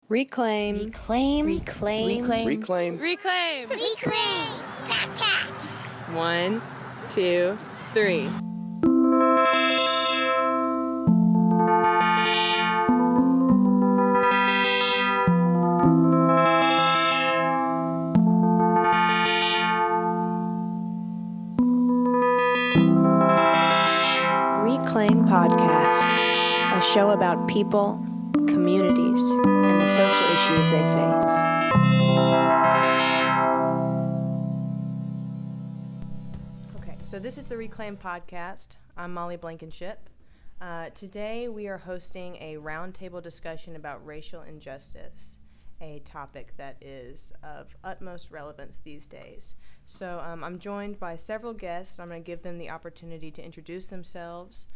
Reclaim. Reclaim. Reclaim. Reclaim. Reclaim. Reclaim. Reclaim. Backtrack. 1, 2, 3. Reclaim Podcast, a show about people, communities, and the social issues they face. Okay, so this is the Reclaim Podcast. I'm Molly Blankenship. Today we are hosting a roundtable discussion about racial injustice, a topic that is of utmost relevance these days. So I'm joined by several guests. I'm going to give them the opportunity to introduce themselves.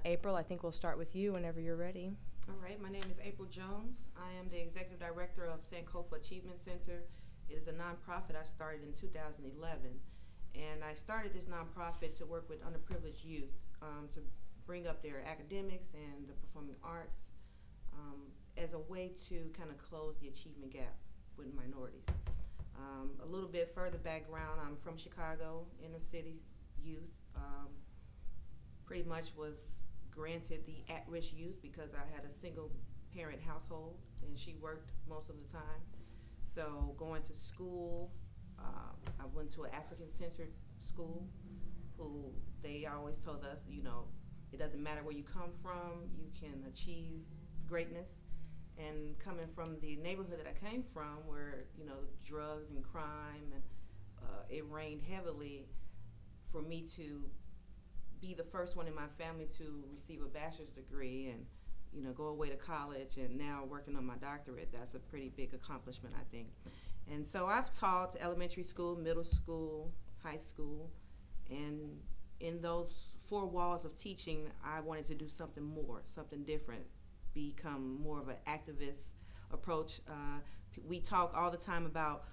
April, I think we'll start with you whenever you're ready. All right, my name is April Jones. I am the executive director of Sankofa Achievement Center. It is a nonprofit I started in 2011. And I started this nonprofit to work with underprivileged youth to bring up their academics and the performing arts as a way to kind of close the achievement gap with minorities. A little bit further background, I'm from Chicago, inner city youth. Pretty much was granted the at-risk youth because I had a single parent household and she worked most of the time. So going to school, I went to an African-centered school who they always told us, you know, it doesn't matter where you come from, you can achieve greatness. And coming from the neighborhood that I came from where, you know, drugs and crime, and it rained heavily, for me to be the first one in my family to receive a bachelor's degree and, you know, go away to college and now working on my doctorate, that's a pretty big accomplishment, I think. And so I've taught elementary school, middle school, high school, and in those four walls of teaching, I wanted to do something more, something different, become more of an activist approach. We talk all the time about,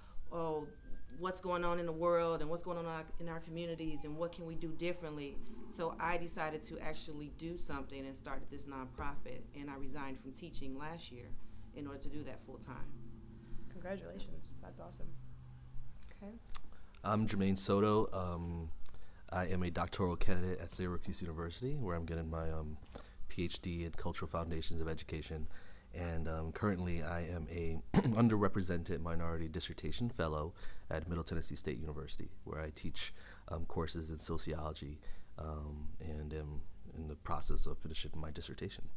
what's going on in the world and what's going on in our communities and what can we do differently. So I decided to actually do something and started this nonprofit, and I resigned from teaching last year in order to do that full time. Congratulations. That's awesome. Okay. I'm Jermaine Soto. I am a doctoral candidate at Syracuse University, where I'm getting my PhD in Cultural Foundations of Education. And currently I am a underrepresented minority dissertation fellow at Middle Tennessee State University, where I teach courses in sociology and am in the process of finishing my dissertation.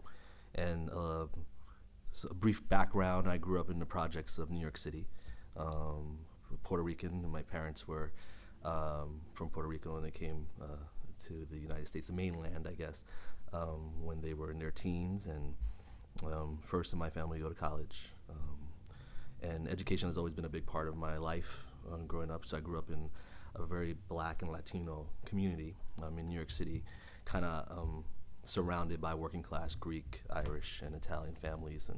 And so a brief background, I grew up in the projects of New York City, Puerto Rican, and my parents were from Puerto Rico, and they came to the United States, the mainland, I guess, when they were in their teens, and first in my family to go to college. And education has always been a big part of my life growing up. So I grew up in a very Black and Latino community in New York City, kind of surrounded by working class Greek, Irish, and Italian families.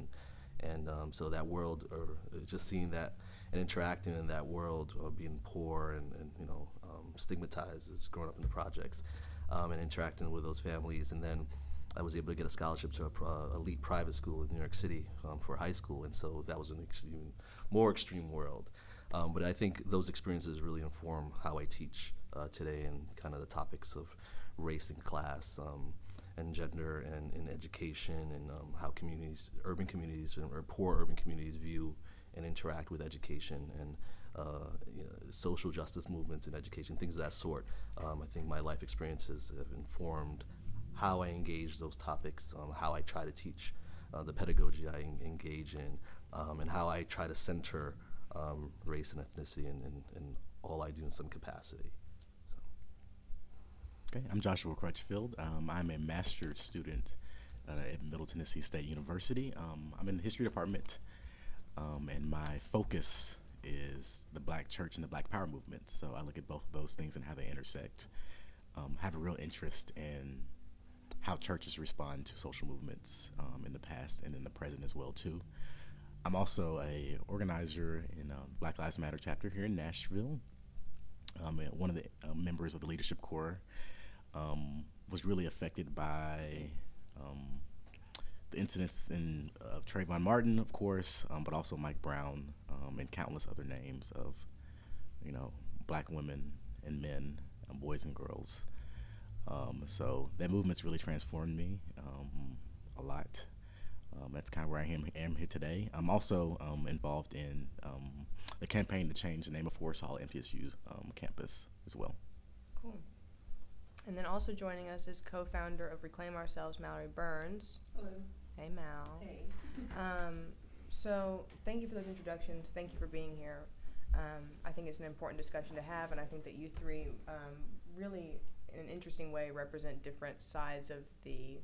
And so that world, or just seeing that and interacting in that world, being poor and stigmatized as growing up in the projects, and interacting with those families. And then I was able to get a scholarship to a elite private school in New York City for high school, and so that was an even more extreme world. But I think those experiences really inform how I teach today, and kind of the topics of race and class and gender and in education, and how communities, urban communities or poor urban communities view and interact with education, and social justice movements in education, things of that sort. I think my life experiences have informed how I engage those topics, how I try to teach, the pedagogy I engage in, and how I try to center race and ethnicity in all I do in some capacity. So. Okay, I'm Joshua Crutchfield. I'm a master's student at Middle Tennessee State University. I'm in the history department, and my focus is the Black church and the Black power movement. So I look at both of those things and how they intersect. Have a real interest in how churches respond to social movements in the past and in the present as well too. I'm also a organizer in Black Lives Matter chapter here in Nashville. One of the members of the Leadership Corps was really affected by the incidents of Trayvon Martin, of course, but also Mike Brown, and countless other names of, black women and men, boys and girls. So that movement's really transformed me a lot. That's kind of where I am here today. I'm also involved in the campaign to change the name of Forest Hall MTSU's campus as well. Cool. And then also joining us is co-founder of Reclaim Ourselves, Mallory Burns. Hello. Hey, Mal. Hey. So thank you for those introductions. Thank you for being here. I think it's an important discussion to have, and I think that you three really, in an interesting way, represent different sides of the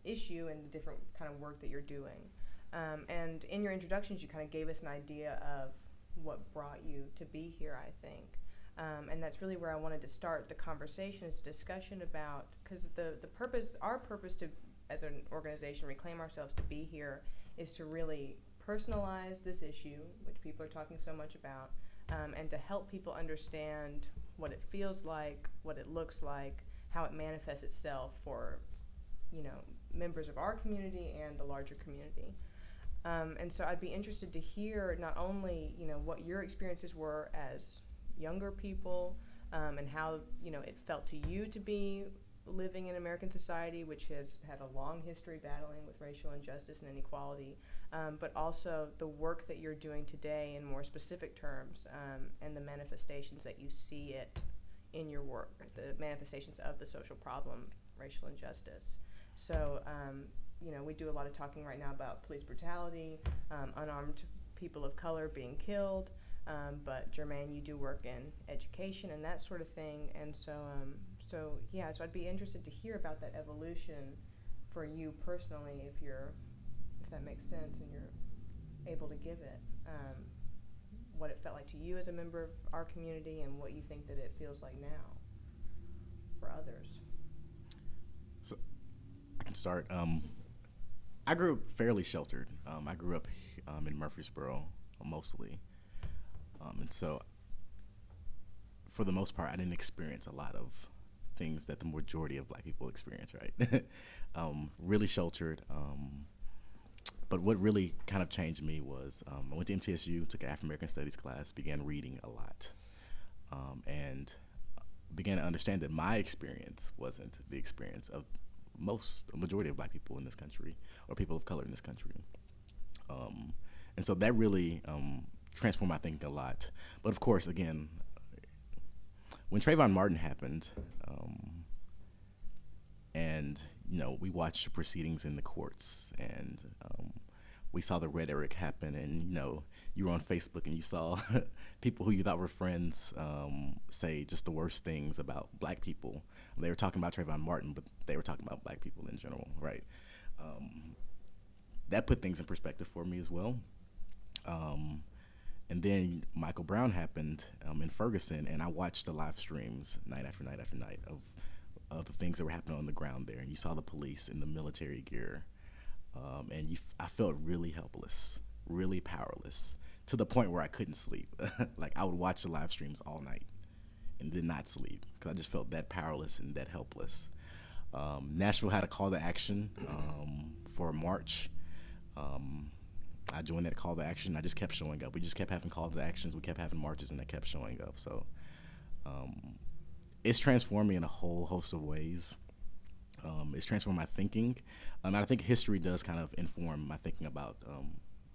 issue and the different kind of work that you're doing. And in your introductions, you kind of gave us an idea of what brought you to be here, I think. And that's really where I wanted to start the conversation, is discussion about, because our purpose to, as an organization, Reclaim Ourselves, to be here is to really personalize this issue, which people are talking so much about, and to help people understand what it feels like, what it looks like, how it manifests itself for, members of our community and the larger community. And so I'd be interested to hear not only, what your experiences were as younger people, and how, it felt to you to be living in American society, which has had a long history battling with racial injustice and inequality, but also the work that you're doing today in more specific terms, and the manifestations that you see it in your work, the manifestations of the social problem, racial injustice. So, we do a lot of talking right now about police brutality, unarmed people of color being killed, but Jermaine, you do work in education and that sort of thing, and so I'd be interested to hear about that evolution for you personally, if that makes sense and you're able to give it, what it felt like to you as a member of our community and what you think that it feels like now for others. So I can start. I grew up fairly sheltered. I grew up in Murfreesboro mostly. And so for the most part, I didn't experience a lot of things that the majority of black people experience, right? Really sheltered. But what really kind of changed me was I went to MTSU, took an African-American Studies class, began reading a lot, and began to understand that my experience wasn't the experience of a majority of black people in this country, or people of color in this country. And so that really transformed my thinking a lot. But of course, again, when Trayvon Martin happened, and we watched the proceedings in the courts, and we saw the rhetoric happen, and you were on Facebook and you saw people who you thought were friends say just the worst things about black people. They were talking about Trayvon Martin, but they were talking about black people in general, right? That put things in perspective for me as well. And then Michael Brown happened in Ferguson, and I watched the live streams night after night after night of the things that were happening on the ground there. And you saw the police in the military gear, and I felt really helpless, really powerless, to the point where I couldn't sleep. Like, I would watch the live streams all night and did not sleep because I just felt that powerless and that helpless. Nashville had a call to action for a march. I joined that call to action. I just kept showing up. We just kept having calls to actions. We kept having marches, and I kept showing up. So it's transformed me in a whole host of ways. It's transformed my thinking. And I think history does kind of inform my thinking about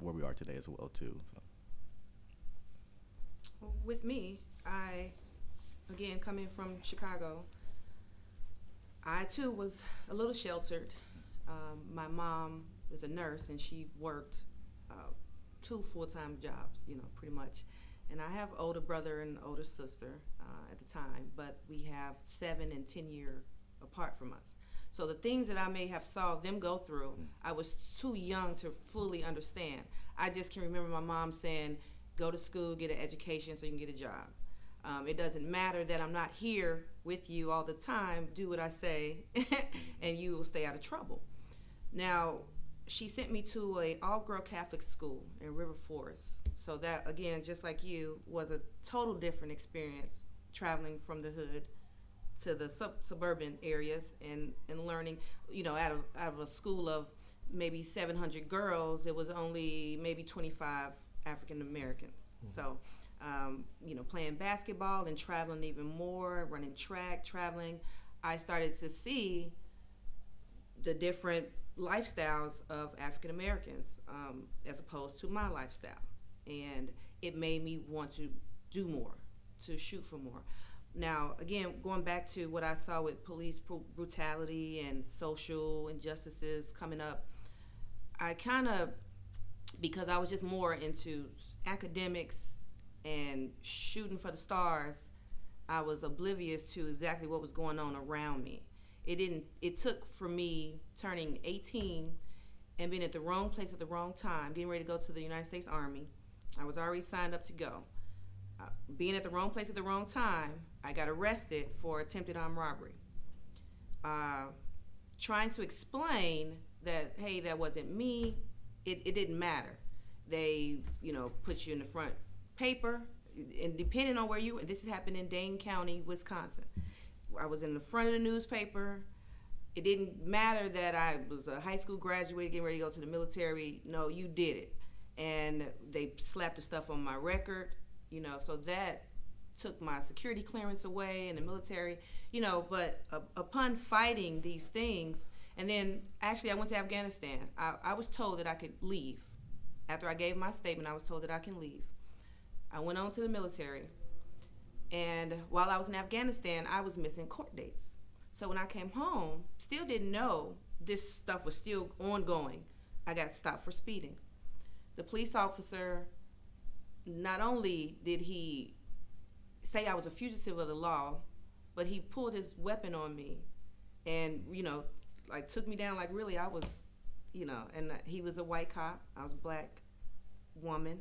where we are today as well, too. So. Well, with me, again, coming from Chicago, I, too, was a little sheltered. My mom was a nurse, and she worked 2 full-time jobs, pretty much. And I have older brother and older sister at the time, but we have 7 and 10 years apart from us. So the things that I may have saw them go through, I was too young to fully understand. I just can remember my mom saying, go to school, get an education so you can get a job. It doesn't matter that I'm not here with you all the time. Do what I say, and you will stay out of trouble. Now, she sent me to an all-girl Catholic school in River Forest. So that, again, just like you, was a total different experience, traveling from the hood to the suburban areas and learning, out of a school of maybe 700 girls, it was only maybe 25 African Americans. So, playing basketball and traveling even more, running track, traveling, I started to see the different lifestyles of African Americans as opposed to my lifestyle. And it made me want to do more, to shoot for more. Now, again, going back to what I saw with police brutality and social injustices coming up, I kind of, because I was just more into academics and shooting for the stars, I was oblivious to exactly what was going on around me. It took for me turning 18 and being at the wrong place at the wrong time, getting ready to go to the United States Army. I was already signed up to go. Being at the wrong place at the wrong time, I got arrested for attempted armed robbery. Trying to explain that, hey, that wasn't me, it didn't matter. They, put you in the front paper, and depending on where this happened in Dane County, Wisconsin. I was in the front of the newspaper. It didn't matter that I was a high school graduate getting ready to go to the military. No, you did it. And they slapped the stuff on my record, so that took my security clearance away in the military, but upon fighting these things, and then actually I went to Afghanistan. I was told that I could leave. After I gave my statement, I was told that I can leave. I went on to the military, and while I was in Afghanistan, I was missing court dates. So when I came home, still didn't know this stuff was still ongoing. I got stopped for speeding. The police officer, not only did he say I was a fugitive of the law, but he pulled his weapon on me and, took me down like really I was, and he was a white cop. I was a black woman.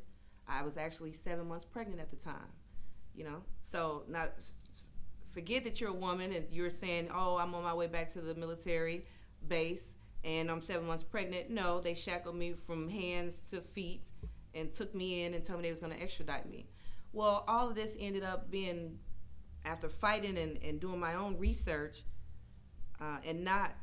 I was actually 7 months pregnant at the time, So not forget that you're a woman and you're saying, oh, I'm on my way back to the military base and I'm 7 months pregnant. No, they shackled me from hands to feet and took me in and told me they was going to extradite me. Well, all of this ended up being, after fighting and doing my own research and not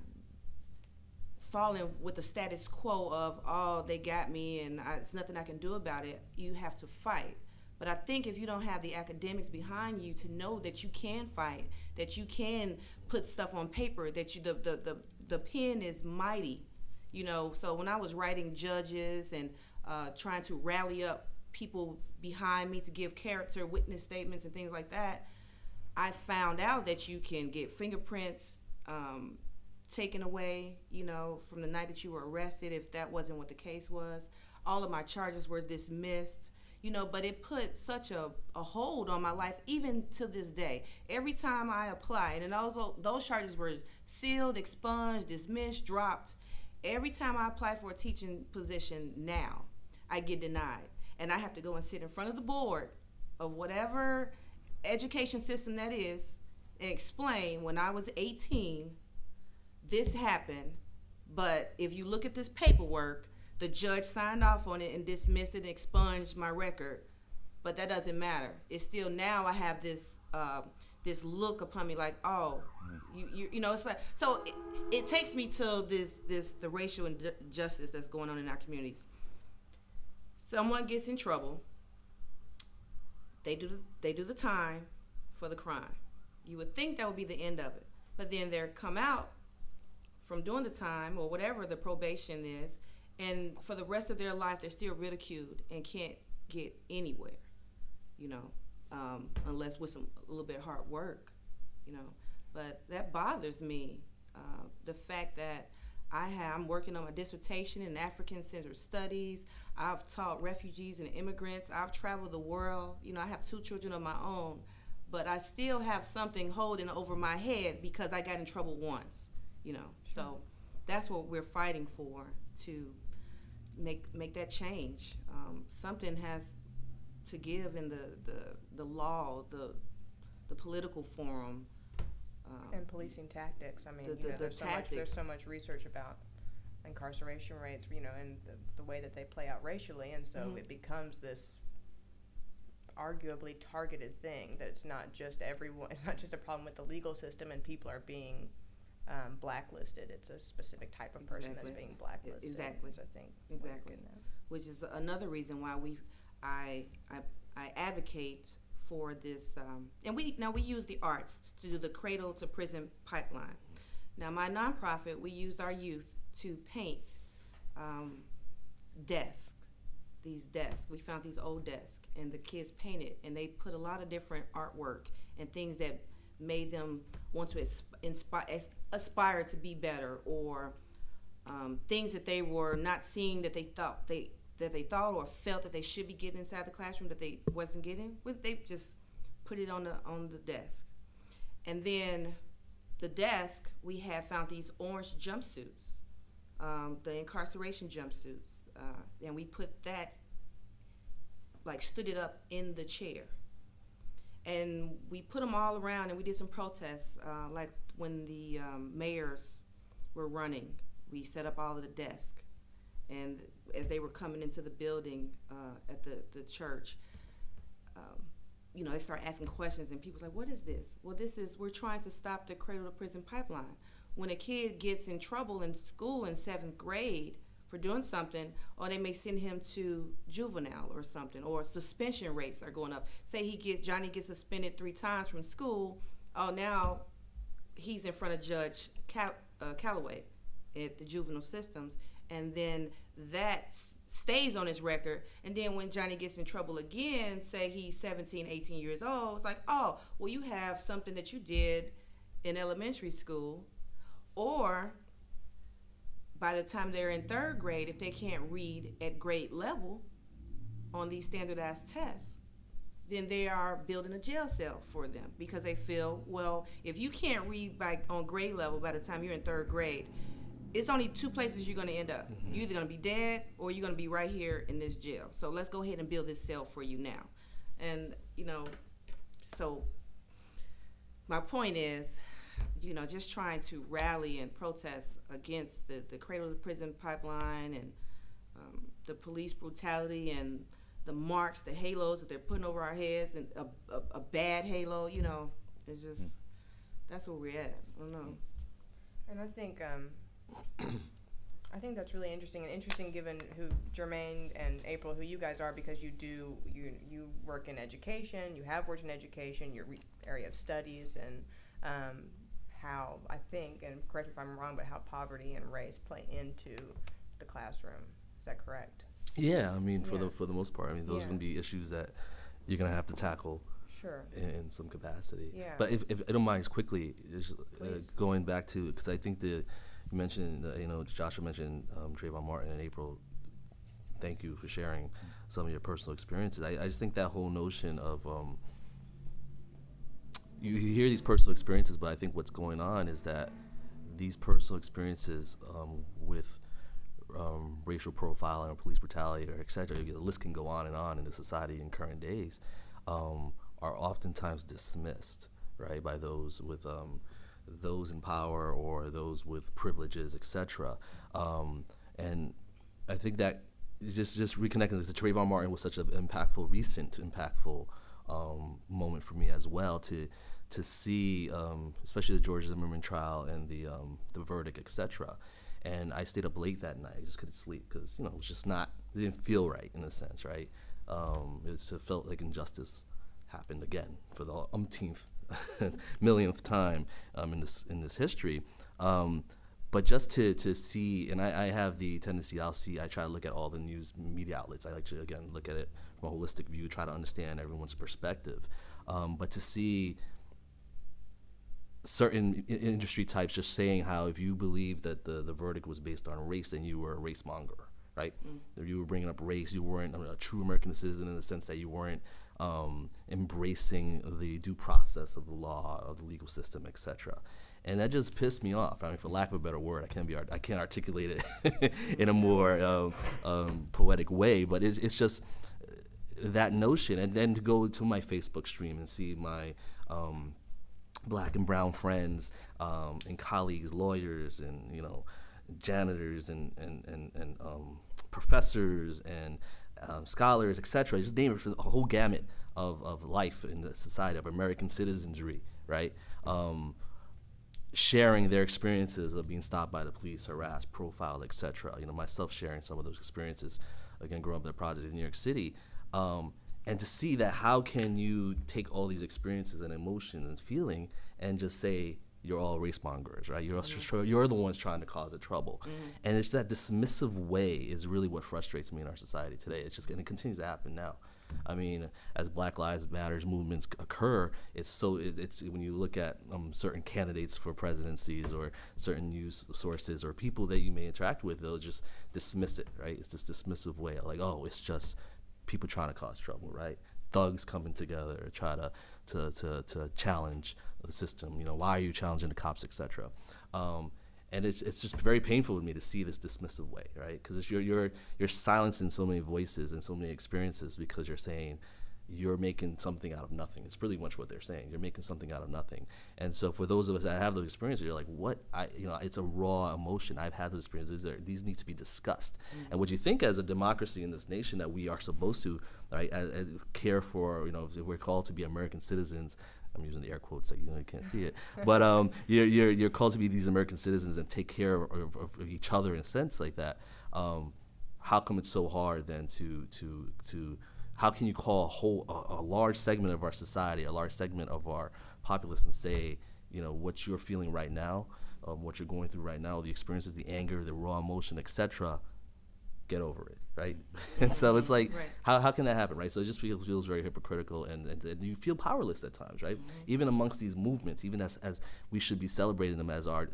falling with the status quo of, oh, they got me and it's nothing I can do about it. You have to fight. But I think if you don't have the academics behind you to know that you can fight, that you can put stuff on paper, that the pen is mighty, So when I was writing judges and trying to rally up people behind me to give character witness statements and things like that, I found out that you can get fingerprints taken away, from the night that you were arrested, if that wasn't what the case was. All of my charges were dismissed, but it put such a hold on my life, even to this day. Every time I apply, and those charges were sealed, expunged, dismissed, dropped. Every time I apply for a teaching position now, I get denied. And I have to go and sit in front of the board of whatever education system that is and explain, when I was 18, this happened, but if you look at this paperwork, the judge signed off on it and dismissed it and expunged my record. But that doesn't matter. It's still, now I have this this look upon me like, oh, it's like, so it takes me to the racial injustice that's going on in our communities. Someone gets in trouble, they do the time for the crime. You would think that would be the end of it, but then they come out from doing the time or whatever the probation is, and for the rest of their life they're still ridiculed and can't get anywhere, unless with a little bit of hard work, But that bothers me, the fact that I'm working on my dissertation in African-centered studies. I've taught refugees and immigrants. I've traveled the world. I have 2 children of my own, but I still have something holding over my head because I got in trouble once, So that's what we're fighting for, to make that change. Something has to give in the law, the political forum. And policing tactics. I mean, there's so much research about incarceration rates, and the way that they play out racially, and so it becomes this arguably targeted thing that it's not just everyone. It's not just a problem with the legal system and people are being blacklisted. It's a specific type of person that's Exactly. being blacklisted. Exactly. is, I think what you're Exactly. getting at. Which is another reason why I advocate for this, and we use the arts to do the Cradle to Prison pipeline. Now, my nonprofit, we use our youth to paint desks. These desks, we found these old desks, and the kids painted, and they put a lot of different artwork and things that made them want to aspire to be better, or things that they were not seeing that they thought or felt that they should be getting inside the classroom that they wasn't getting. They just put it on the desk. And then the desk, we have found these orange jumpsuits, the incarceration jumpsuits, and we put that, like, stood it up in the chair. And we put them all around, and we did some protests, like when the mayors were running. We set up all of the desks, and as they were coming into the building at the church, they start asking questions, and people's like, "What is this?" Well, we're trying to stop the Cradle to Prison pipeline. When a kid gets in trouble in school in 7th grade for doing something, or they may send him to juvenile or something, or suspension rates are going up. Say Johnny gets suspended 3 times from school. Oh, now he's in front of Judge Calloway at the juvenile systems, and then that stays on his record. And then when Johnny gets in trouble again, say he's 17, 18 years old, it's like, oh, well, you have something that you did in elementary school. Or by the time they're in 3rd grade, if they can't read at grade level on these standardized tests, then they are building a jail cell for them, because they feel, well, if you can't read on grade level by the time you're in 3rd grade, it's only 2 places you're going to end up. Mm-hmm. You're either going to be dead, or you're going to be right here in this jail. So let's go ahead and build this cell for you now. And, so my point is, just trying to rally and protest against the Cradle to Prison pipeline, and the police brutality, and the marks, the halos that they're putting over our heads, and a bad halo. It's just, that's where we're at. I don't know. And I think that's really interesting given who Jermaine and April, who you guys are, because you work in education, you have worked in education, your area of studies, and how, I think, and correct me if I'm wrong, but how poverty and race play into the classroom. Is that correct? Yeah, I mean, for the most part, I mean, those are going to be issues that you're going to have to tackle. Sure. In some capacity. Yeah. But if I don't mind, quickly, going back to, because I think you mentioned, Joshua mentioned Trayvon Martin and April. Thank you for sharing some of your personal experiences. I just think that whole notion of you hear these personal experiences, but I think what's going on is that these personal experiences with racial profiling or police brutality or et cetera, the list can go on in the society in current days, are oftentimes dismissed, right, by those with those in power or those with privileges, et cetera. And I think that just reconnecting to Trayvon Martin was such an recent impactful moment for me as well, to see, especially the George Zimmerman trial and the verdict, et cetera. And I stayed up late that night. I just couldn't sleep because, it was just it didn't feel right in a sense, right? It felt like injustice happened again for the umpteenth, millionth time in this history. But just to see, and I have the tendency, I try to look at all the news media outlets. I like to, again, look at it from a holistic view, try to understand everyone's perspective. But to see certain industry types just saying how if you believe that the verdict was based on race, then you were a race monger, right? If you were bringing up race, you weren't a true American citizen in the sense that you weren't embracing the due process of the law, of the legal system, et cetera. And that just pissed me off. I mean, for lack of a better word, I can't articulate it in a more poetic way, but it's just that notion. And then to go to my Facebook stream and see my black and brown friends and colleagues, lawyers, and janitors and professors and scholars, etc. Just name it, for the whole gamut of life in the society of American citizenry, right? sharing their experiences of being stopped by the police, harassed, profiled, etc. Myself sharing some of those experiences, again, growing up in the projects in New York City, and to see that how can you take all these experiences and emotions and feeling and just say you're all race mongers, right? You're the ones trying to cause the trouble, and it's that dismissive way is really what frustrates me in our society today. And it continues to happen now. I mean, as Black Lives Matters movements occur, it's when you look at certain candidates for presidencies or certain news sources or people that you may interact with, they'll just dismiss it, right? It's this dismissive way, like, oh, it's just people trying to cause trouble, right? Thugs coming together to try to challenge the system. Why are you challenging the cops, etc. And it's just very painful to me to see this dismissive way, right? Because you're silencing so many voices and so many experiences because you're saying you're making something out of nothing. It's pretty much what they're saying. You're making something out of nothing. And so for those of us that have those experiences, you're like, what? It's a raw emotion. I've had those experiences. These need to be discussed. Mm-hmm. And what you think as a democracy in this nation that we are supposed to, right, care for, we're called to be American citizens. I'm using the air quotes, like you can't see it, but you're called to be these American citizens and take care of each other in a sense like that. How come it's so hard then to how can you call a large segment of our society, a large segment of our populace, and say, what you're feeling right now, what you're going through right now, the experiences, the anger, the raw emotion, etc. Get over it, right? And so it's like, right. how can that happen, right? So it just feels very hypocritical, and you feel powerless at times, right? Mm-hmm. Even amongst these movements, even as we should be celebrating them as our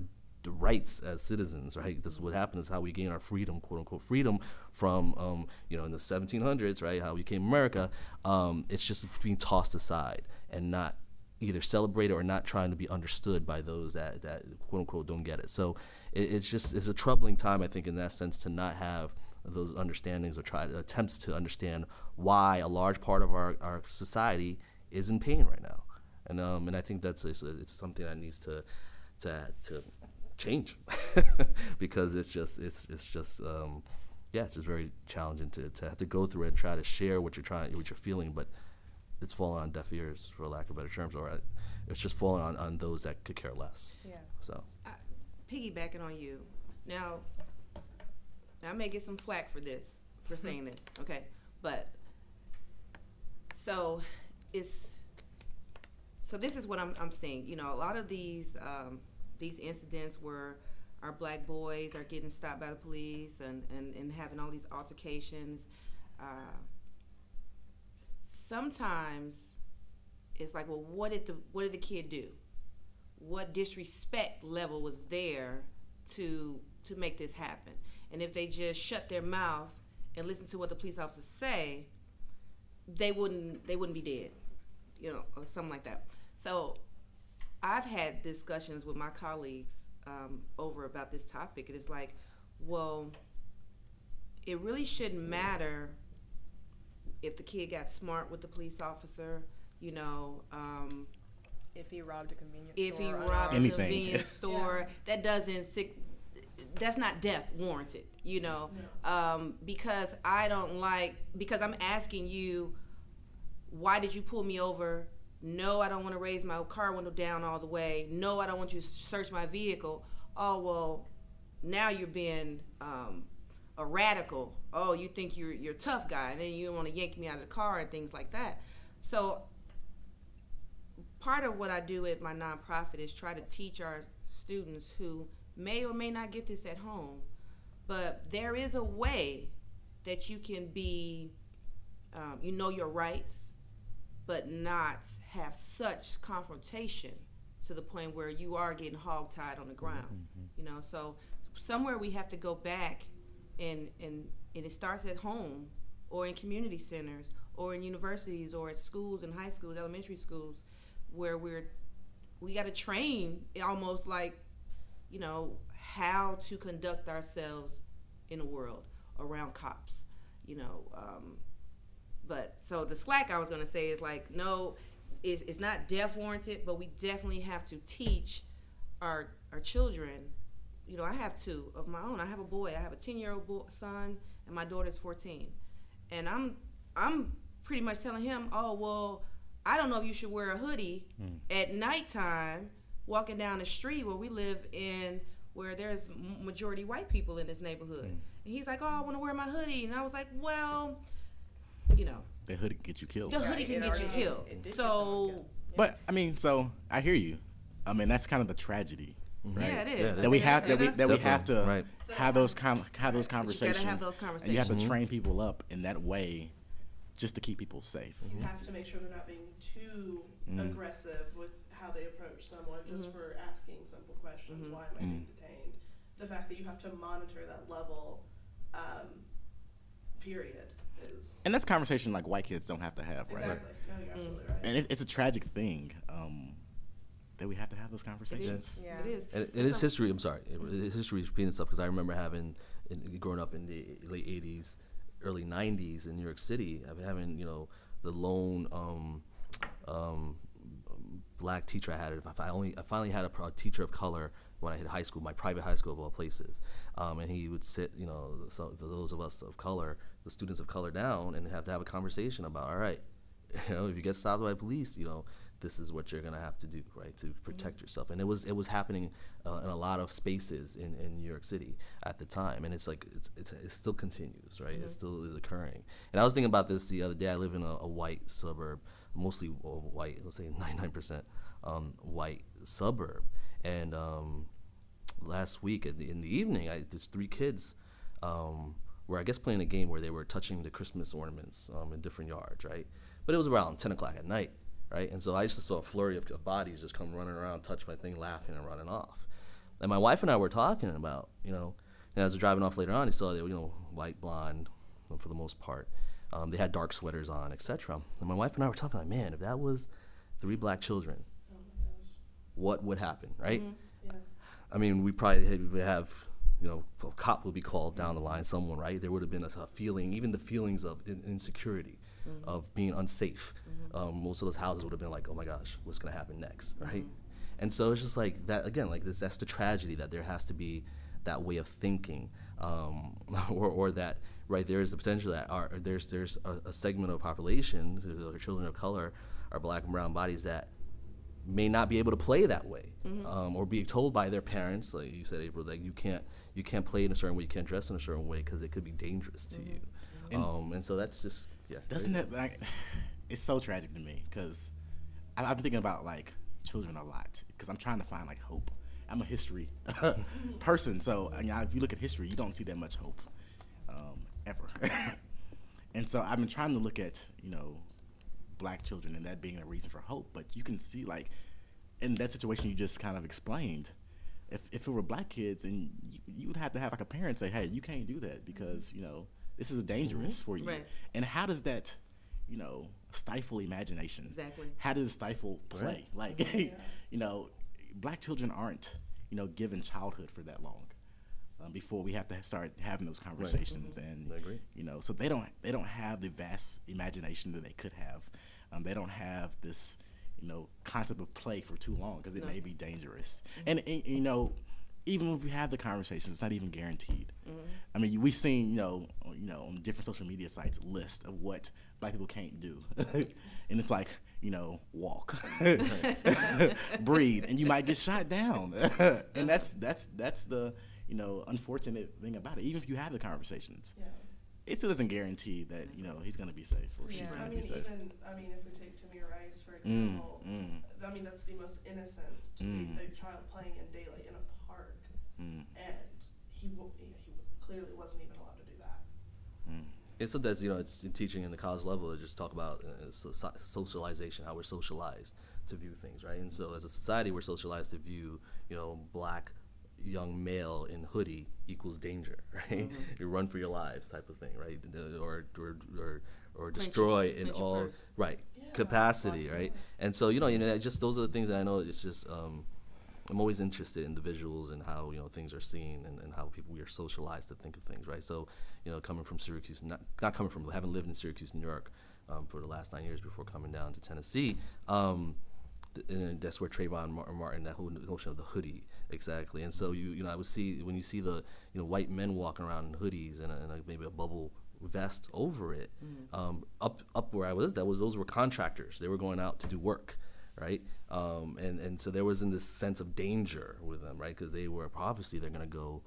rights as citizens, right? This is what happened, is how we gain our freedom, quote unquote freedom, from in the 1700s, right? How we came America. It's just being tossed aside and not either celebrated or not trying to be understood by those that quote unquote don't get it. So it's a troubling time, I think, in that sense, to not have those understandings or attempts to understand why a large part of our society is in pain right now, and I think it's something that needs to change because it's just very challenging to have to go through it and try to share what you're feeling, but it's falling on deaf ears, for lack of better terms, or it's just falling on those that could care less. Yeah. So piggybacking on you now. I may get some flack for saying this, okay? But so this is what I'm seeing. A lot of these incidents where our black boys are getting stopped by the police and having all these altercations. Sometimes it's like, well, what did the kid do? What disrespect level was there to make this happen? And if they just shut their mouth and listen to what the police officers say, they wouldn't be dead, or something like that. So I've had discussions with my colleagues over about this topic. It is like, well, it really shouldn't matter if the kid got smart with the police officer, if he robbed a convenience store. If he robbed a convenience store, that's not death warranted, because because I'm asking you, why did you pull me over? No, I don't want to raise my car window down all the way. No, I don't want you to search my vehicle. Oh, well, now you're being a radical. Oh, you think you're a tough guy, and then you want to yank me out of the car and things like that. So part of what I do at my nonprofit is try to teach our students who may or may not get this at home, but there is a way that you can be, your rights, but not have such confrontation to the point where you are getting hogtied on the ground. Mm-hmm. So somewhere we have to go back, and it starts at home, or in community centers, or in universities, or at schools and high schools, elementary schools, where we got to train almost like, how to conduct ourselves in the world around cops, But so the slack I was going to say is like, no, it's not death warranted, but we definitely have to teach our children. I have two of my own. I have a boy. I have a 10-year-old son, and my daughter's 14. And I'm pretty much telling him, oh, well, I don't know if you should wear a hoodie at nighttime walking down the street where we live in, where there's majority white people in this neighborhood. And he's like, oh, I want to wear my hoodie. And I was like, well, you know, The hoodie can get you killed. the hoodie can get you killed. So, But I mean, so I hear you. I mean, that's kind of the tragedy, right? yeah, it is. Yeah, That we have we have Definitely, to right. have those conversations. have those And you have to conversations. train people up in that way, just to keep people safe. You have to make sure they're not being too aggressive with how they approach someone just for asking simple questions. Why am I being detained? The fact that you have to monitor that level, period, is And that's a conversation like white kids don't have to have, right? exactly. No, you're absolutely right. And it's a tragic thing that we have to have those It conversations. is. Yeah. It is. And it is history. I'm sorry. History is repeating itself because I remember growing up in the late '80s, early '90s in New York City, having the lone black teacher I had. I finally had a teacher of color when I hit high school, my private high school of all places, and he would sit, so those of us of color, the students of color, down and have to have a conversation about, all right, if you get stopped by police, this is what you're gonna have to do, right, to protect yourself. And it was happening in a lot of spaces in New York City at the time, and it's like it still continues, right? It still is occurring. And I was thinking about this the other day. I live in a white suburb, mostly white, let's say 99% white suburb, and last week in the evening, there's 3 kids were, I guess, playing a game where they were touching the Christmas ornaments in different yards, right? But it was around 10 o'clock at night, right? And so I just saw a flurry of bodies just come running around, touch my thing, laughing and running off. And my wife and I were talking about, and as we're driving off later on, I saw they were, white, blonde, for the most part. They had dark sweaters on, etc. And my wife and I were talking like, man, if that was 3 black children, Oh my gosh. what would happen, right? Yeah. I mean, we probably would have, a cop would be called down the line, someone, right? There would have been a feeling, even the feelings of insecurity, of being unsafe. Most of those houses would have been like, oh my gosh, what's going to happen next, right? And so it's just like that, again, like this, that's the tragedy, that there has to be that way of thinking, or that, right, there is the potential that there's a segment of population, the children of color, are black and brown bodies that may not be able to play that way, or be told by their parents, like you said, April, that you can't play in a certain way, you can't dress in a certain way because it could be dangerous to you. And so that's just, yeah. Doesn't it, like, it's so tragic to me because I'm thinking about like children a lot because I'm trying to find like hope. I'm a history person, so if you look at history, you don't see that much hope ever. And so I've been trying to look at black children and that being a reason for hope, but you can see like in that situation you just kind of explained, if it were black kids, and you would have to have like a parent say, hey, you can't do that because this is dangerous for you. Right. And how does that stifle imagination? Exactly. How does it stifle play? Like black children aren't given childhood for that long before we have to start having those conversations. And I agree. so they don't have the vast imagination that they could have. They don't have this concept of play for too long because it may be dangerous. And even if we have the conversations, it's not even guaranteed. I mean, we've seen on different social media sites list of what black people can't do, and it's like walk, breathe, and you might get shot down. And that's the unfortunate thing about it. Even if you have the conversations, Yeah. it still doesn't guarantee that he's gonna be safe or she's Yeah. gonna I be mean, safe. if we take Tamir Rice, for example, I mean, that's the most innocent to see a child playing in daylight in a park, and he clearly wasn't even allowed to do that. And sometimes, it's in teaching in the college level, to just talk about socialization, how we're socialized to view things, right? And so as a society, we're socialized to view, black young male in hoodie equals danger, right? You run for your lives type of thing, right? Or destroy in clench your all, purse. right, Yeah. capacity, right? And so, just those are the things that I know. It's just, I'm always interested in the visuals and how things are seen and how we are socialized to think of things, right? So, coming from Syracuse, not coming from, having lived in Syracuse, New York, for the last 9 years before coming down to Tennessee, and that's where Trayvon Martin, that whole notion of the hoodie, exactly. And so I would see when you see the white men walking around in hoodies and maybe a bubble vest over it, up where I was, those were contractors. They were going out to do work. right? And so there wasn't this sense of danger with them, right? Because they were obviously they're gonna go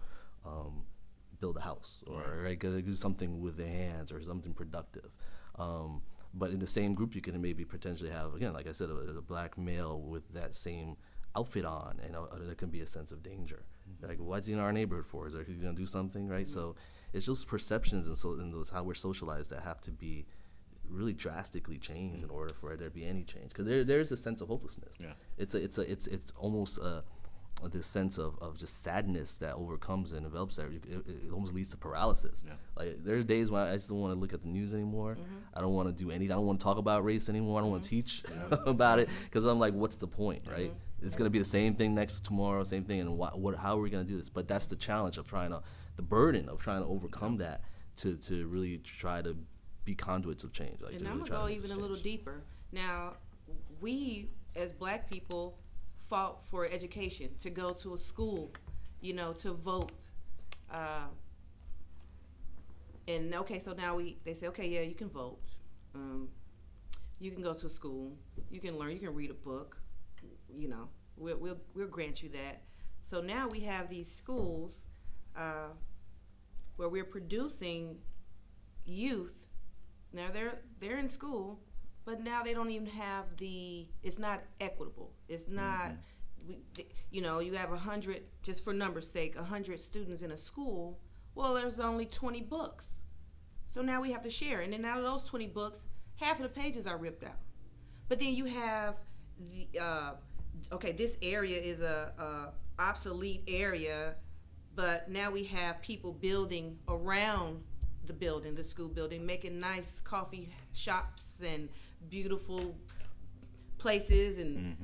build a house or right, gonna do something with their hands or something productive. But in the same group, you can maybe potentially have, again, like I said, a black male with that same outfit on, and there can be a sense of danger. Like, what's he in our neighborhood for? Is he going to do something, right? So it's just perceptions and those how we're socialized that have to be really drastically changed in order for there to be any change. Because there's a sense of hopelessness. Yeah. It's almost this sense of just sadness that overcomes and develops that it almost leads to paralysis. Yeah. Like there's days when I just don't want to look at the news anymore. I don't want to do anything. I don't want to talk about race anymore. I don't want to teach about it because I'm like, what's the point, right? It's gonna be the same thing tomorrow, same thing, and how are we gonna do this? But that's the challenge of the burden of trying to overcome that to really try to be conduits of change. Like, and I'm gonna go even a little deeper. Now, we as Black people fought for education, to go to a school, to vote. And okay, so now they say, okay, yeah, you can vote. You can go to a school. You can learn. You can read a book. We'll grant you that. So now we have these schools where we're producing youth. Now they're in school, but now they don't even have it's not equitable. It's not, you have 100, just for numbers' sake, 100 students in a school. Well, there's only 20 books. So now we have to share. And then out of those 20 books, half of the pages are ripped out. But then you have this area is a obsolete area, but now we have people building around the school building, making nice coffee shops and beautiful places and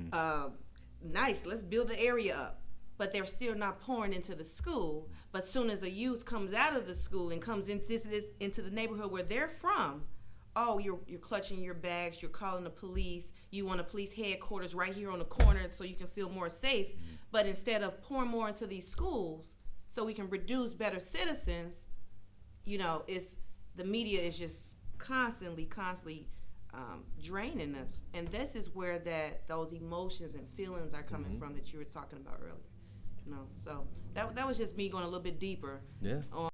nice. Let's build the area up. But they're still not pouring into the school. But soon as a youth comes out of the school and comes into the neighborhood where they're from, oh, you're clutching your bags, you're calling the police, you want a police headquarters right here on the corner so you can feel more safe. But instead of pouring more into these schools so we can produce better citizens, the media is just constantly draining us. And this is where those emotions and feelings are coming from that you were talking about earlier. So that was just me going a little bit deeper on